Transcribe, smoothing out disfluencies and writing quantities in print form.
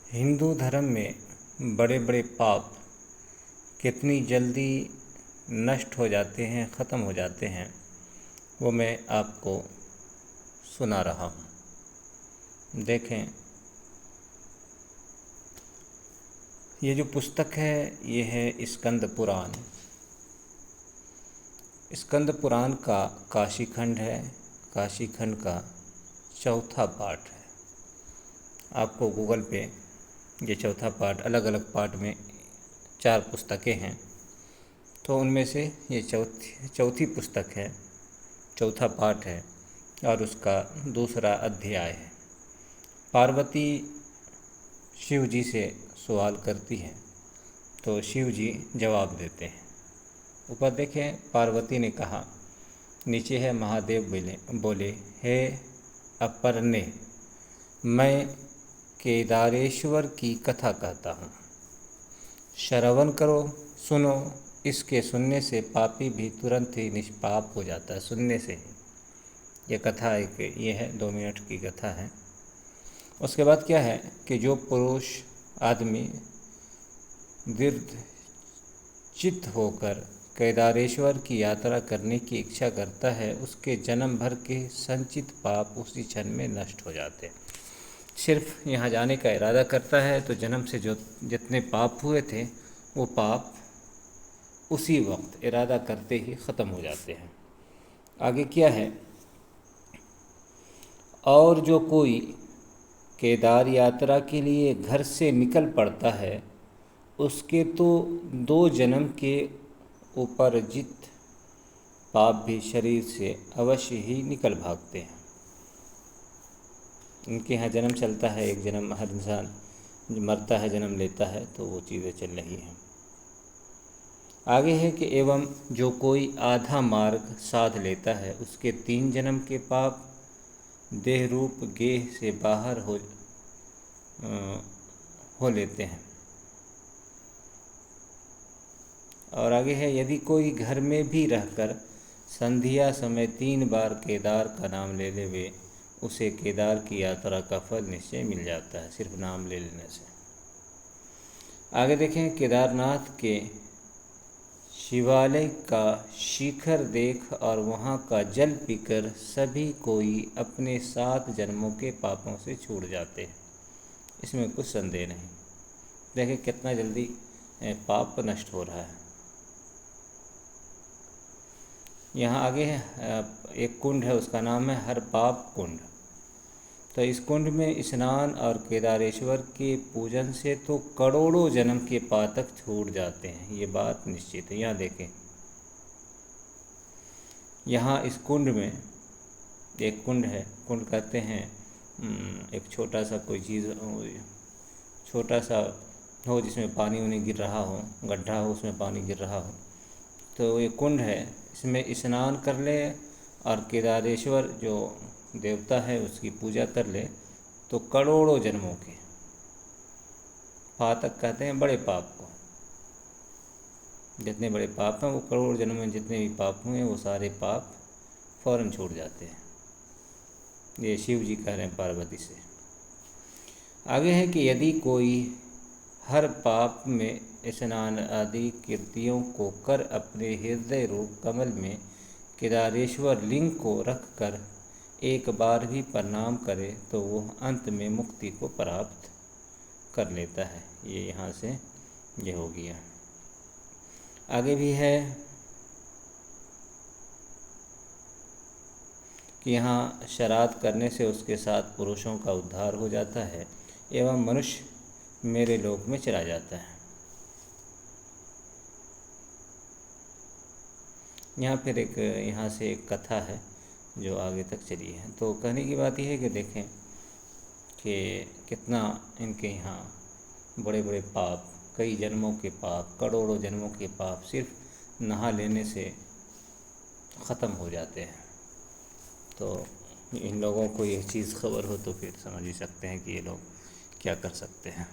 हिंदू धर्म में बड़े बड़े पाप कितनी जल्दी नष्ट हो जाते हैं, ख़त्म हो जाते हैं, वो मैं आपको सुना रहा हूँ। देखें, ये जो पुस्तक है ये है स्कंद पुराण। स्कंद पुराण का काशीखंड है। काशीखंड का चौथा पार्ट है। आपको गूगल पे ये चौथा पार्ट, अलग अलग पार्ट में 4 पुस्तकें हैं, तो उनमें से ये चौथी पुस्तक है, चौथा पार्ट है और उसका दूसरा अध्याय है। पार्वती शिव जी से सवाल करती है तो शिव जी जवाब देते हैं। ऊपर देखें, पार्वती ने कहा, नीचे है महादेव बोले, हे अपर्णे, मैं केदारेश्वर की कथा कहता हूँ, श्रवण करो, सुनो। इसके सुनने से पापी भी तुरंत ही निष्पाप हो जाता है, सुनने से ही। ये कथा ये है 2 मिनट की कथा है। उसके बाद क्या है कि जो पुरुष आदमी दृढ़ चित्त होकर केदारेश्वर की यात्रा करने की इच्छा करता है, उसके जन्म भर के संचित पाप उसी क्षण में नष्ट हो जाते हैं। सिर्फ यहाँ जाने का इरादा करता है तो जन्म से जो जितने पाप हुए थे वो पाप उसी वक्त इरादा करते ही ख़त्म हो जाते हैं। आगे क्या है, और जो कोई केदार यात्रा के लिए घर से निकल पड़ता है, उसके तो 2 जन्म के उपर्जित पाप भी शरीर से अवश्य ही निकल भागते हैं। इनके यहाँ जन्म चलता है, एक जन्म हर इंसान मरता है, जन्म लेता है, तो वो चीज़ें चल रही हैं। आगे है कि एवं जो कोई आधा मार्ग साध लेता है, उसके 3 जन्म के पाप देह रूप गेह से बाहर हो लेते हैं। और आगे है, यदि कोई घर में भी रहकर संध्या समय 3 बार केदार का नाम ले लेवे, उसे केदार की यात्रा का फल निश्चय मिल जाता है, सिर्फ नाम ले लेने से। आगे देखें, केदारनाथ के शिवालय का शिखर देख और वहाँ का जल पीकर सभी कोई अपने 7 जन्मों के पापों से छूट जाते हैं। इसमें कुछ संदेह नहीं। देखें कितना जल्दी पाप नष्ट हो रहा है। यहाँ आगे है एक कुंड है, उसका नाम है हर पाप कुंड। तो इस कुंड में स्नान और केदारेश्वर के पूजन से तो करोड़ों जन्म के पातक छूट जाते हैं, ये बात निश्चित है। यहाँ देखें, यहाँ इस कुंड में एक कुंड है, कुंड कहते हैं एक छोटा सा कोई चीज़, छोटा सा हो जिसमें पानी उन्हें गिर रहा हो, गड्ढा हो उसमें पानी गिर रहा हो, तो ये कुंड है। इसमें स्नान कर ले और केदारेश्वर जो देवता है उसकी पूजा कर ले तो करोड़ों जन्मों के पातक कहते हैं, बड़े पाप को, जितने बड़े पाप हैं वो करोड़ जन्म में जितने भी पाप हुए वो सारे पाप फौरन छूट जाते हैं। ये शिव जी कह रहे हैं पार्वती से। आगे है कि यदि कोई हर पाप में स्नान आदि कृतियों को कर अपने हृदय रूप कमल में केदारेश्वर लिंग को रख कर एक बार भी प्रणाम करे तो वो अंत में मुक्ति को प्राप्त कर लेता है। ये यहाँ से ये हो गया। आगे भी है कि यहाँ श्राद्ध करने से उसके 7 पुरुषों का उद्धार हो जाता है एवं मनुष्य मेरे लोक में चला जाता है। यहाँ फिर यहाँ से एक कथा है जो आगे तक चली है। तो कहने की बात यह है कि देखें कि कितना इनके यहाँ बड़े बड़े पाप, कई जन्मों के पाप, करोड़ों जन्मों के पाप सिर्फ नहा लेने से ख़त्म हो जाते हैं। तो इन लोगों को ये चीज़ खबर हो तो फिर समझ ही सकते हैं कि ये लोग क्या कर सकते हैं।